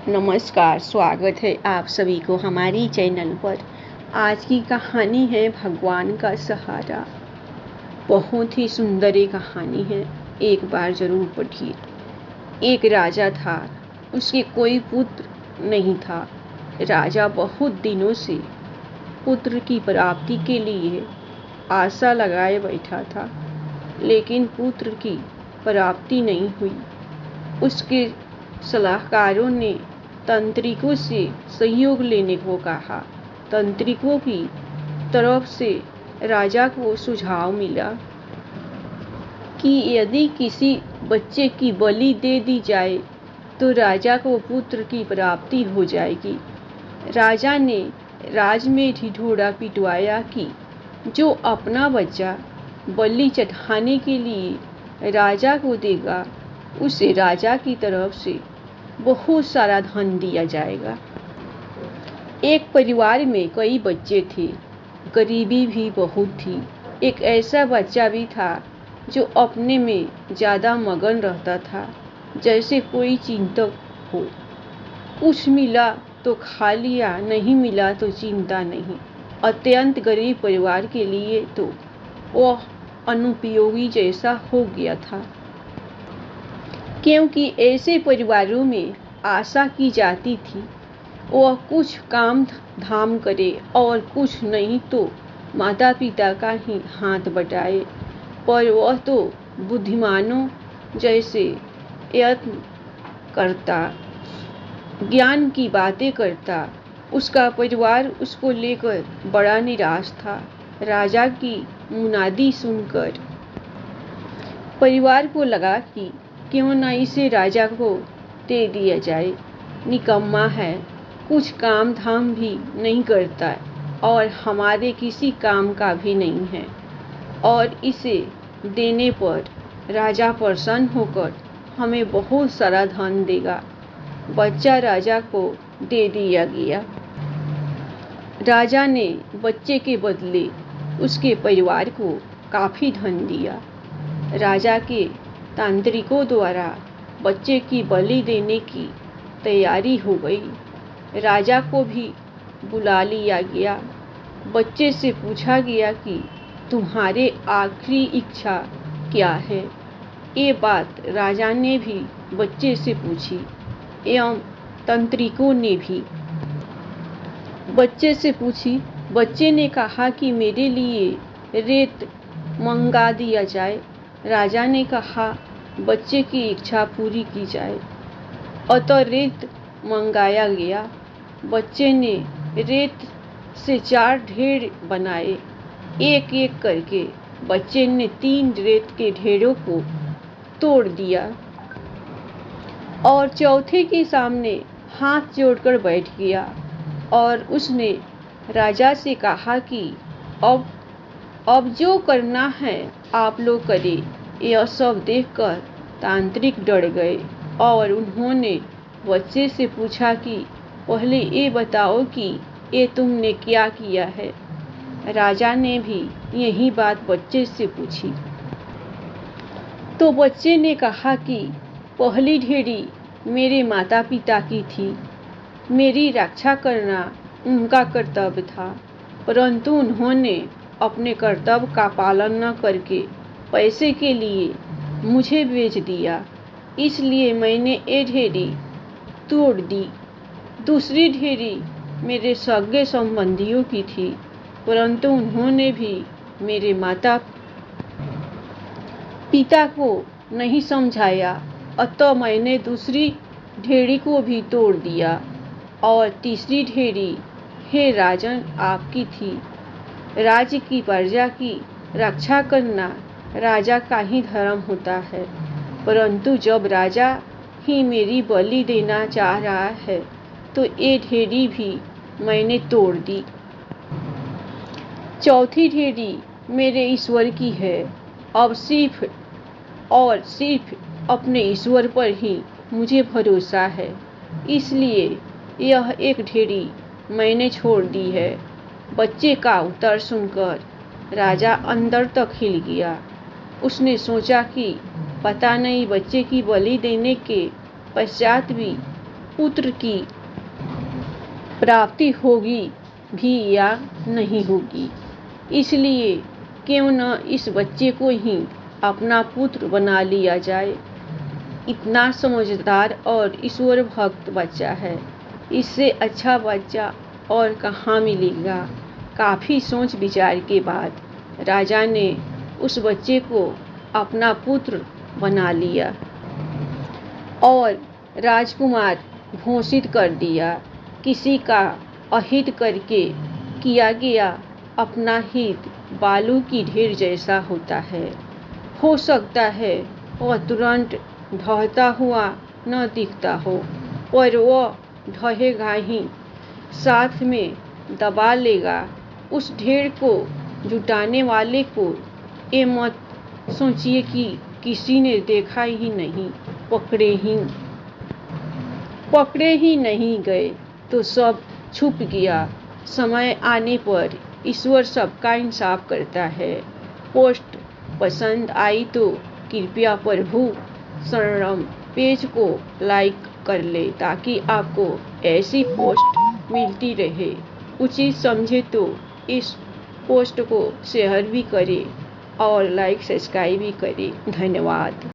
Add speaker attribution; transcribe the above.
Speaker 1: नमस्कार, स्वागत है आप सभी को हमारी चैनल पर। आज की कहानी है भगवान का सहारा। बहुत ही सुंदर ये कहानी है, एक बार जरूर पढ़िए। एक राजा था, उसके कोई पुत्र नहीं था। राजा बहुत दिनों से पुत्र की प्राप्ति के लिए आशा लगाए बैठा था, लेकिन पुत्र की प्राप्ति नहीं हुई। उसके सलाहकारों ने तांत्रिकों से सहयोग लेने को कहा। तांत्रिकों की तरफ से राजा को सुझाव मिला कि यदि किसी बच्चे की बलि दे दी जाए तो राजा को पुत्र की प्राप्ति हो जाएगी। राजा ने राज में ढिढोरा पिटवाया कि जो अपना बच्चा बलि चढ़ाने के लिए राजा को देगा, उसे राजा की तरफ से बहुत सारा धन दिया जाएगा। एक परिवार में कई बच्चे थे, गरीबी भी बहुत थी। एक ऐसा बच्चा भी था जो अपने में ज़्यादा मगन रहता था, जैसे कोई चिंतक हो। कुछ मिला तो खा लिया, नहीं मिला तो चिंता नहीं। अत्यंत गरीब परिवार के लिए तो वह अनुपयोगी जैसा हो गया था, क्योंकि ऐसे परिवारों में आशा की जाती थी वह कुछ काम धाम करे और कुछ नहीं तो माता पिता का ही हाथ बटाए। पर वह तो बुद्धिमानों जैसे यत्न करता, ज्ञान की बातें करता। उसका परिवार उसको लेकर बड़ा निराश था। राजा की मुनादी सुनकर परिवार को लगा कि क्यों न इसे राजा को दे दिया जाए। निकम्मा है, कुछ काम धाम भी नहीं करता और हमारे किसी काम का भी नहीं है, और इसे देने पर राजा प्रसन्न होकर हमें बहुत सारा धन देगा। बच्चा राजा को दे दिया गया। राजा ने बच्चे के बदले उसके परिवार को काफ़ी धन दिया। राजा के तांत्रिकों द्वारा बच्चे की बलि देने की तैयारी हो गई। राजा को भी बुला लिया गया। बच्चे से पूछा गया कि तुम्हारे आखिरी इच्छा क्या है। ये बात राजा ने भी बच्चे से पूछी एवं तांत्रिकों ने भी बच्चे से पूछी। बच्चे ने कहा कि मेरे लिए रेत मंगा दिया जाए। राजा ने कहा बच्चे की इच्छा पूरी की जाए। अतः रेत मंगाया गया। बच्चे ने रेत से 4 ढेर बनाए। एक एक करके बच्चे ने 3 रेत के ढेरों को तोड़ दिया और चौथे के सामने हाथ जोड़कर बैठ गया और उसने राजा से कहा कि अब जो करना है आप लोग करें। यह सब देखकर तांत्रिक डर गए और उन्होंने बच्चे से पूछा कि पहले ये बताओ कि ये तुमने क्या किया है। राजा ने भी यही बात बच्चे से पूछी तो बच्चे ने कहा कि पहली ढेरी मेरे माता पिता की थी, मेरी रक्षा करना उनका कर्तव्य था, परंतु उन्होंने अपने कर्तव्य का पालन न करके पैसे के लिए मुझे बेच दिया, इसलिए मैंने ये ढेरी तोड़ दी। दूसरी ढेरी मेरे सगे संबंधियों की थी, परंतु उन्होंने भी मेरे माता पिता को नहीं समझाया, अतः मैंने दूसरी ढेरी को भी तोड़ दिया। और तीसरी ढेरी हे राजन आपकी थी। राज्य की प्रजा की रक्षा करना राजा का ही धर्म होता है, परंतु जब राजा ही मेरी बलि देना चाह रहा है तो ये ढेरी भी मैंने तोड़ दी। चौथी ढेरी मेरे ईश्वर की है। अब सिर्फ और सिर्फ अपने ईश्वर पर ही मुझे भरोसा है, इसलिए यह एक ढेरी मैंने छोड़ दी है। बच्चे का उत्तर सुनकर राजा अंदर तक हिल गया। उसने सोचा कि पता नहीं बच्चे की बलि देने के पश्चात भी पुत्र की प्राप्ति होगी भी या नहीं होगी। इसलिए क्यों न इस बच्चे को ही अपना पुत्र बना लिया जाए। इतना समझदार और ईश्वर भक्त बच्चा है, इससे अच्छा बच्चा और कहाँ मिलेगा। काफ़ी सोच विचार के बाद राजा ने उस बच्चे को अपना पुत्र बना लिया और राजकुमार घोषित कर दिया। किसी का अहित करके किया गया अपना हित बालू की ढेर जैसा होता है। हो सकता है वह तुरंत ढहता हुआ न दिखता हो, पर वह ढहेगा ही, साथ में दबा लेगा। उस ढेर को जुटाने वाले को ये मत सोचिए कि किसी ने देखा ही नहीं, पकड़े ही नहीं गए तो सब छुप गया। समय आने पर ईश्वर सबका इंसाफ करता है। पोस्ट पसंद आई तो कृपया प्रभु शरणम पेज को लाइक कर ले ताकि आपको ऐसी पोस्ट मिलती रहे। उचित समझे तो इस पोस्ट को शेयर भी करें और लाइक सब्सक्राइब भी करें। धन्यवाद।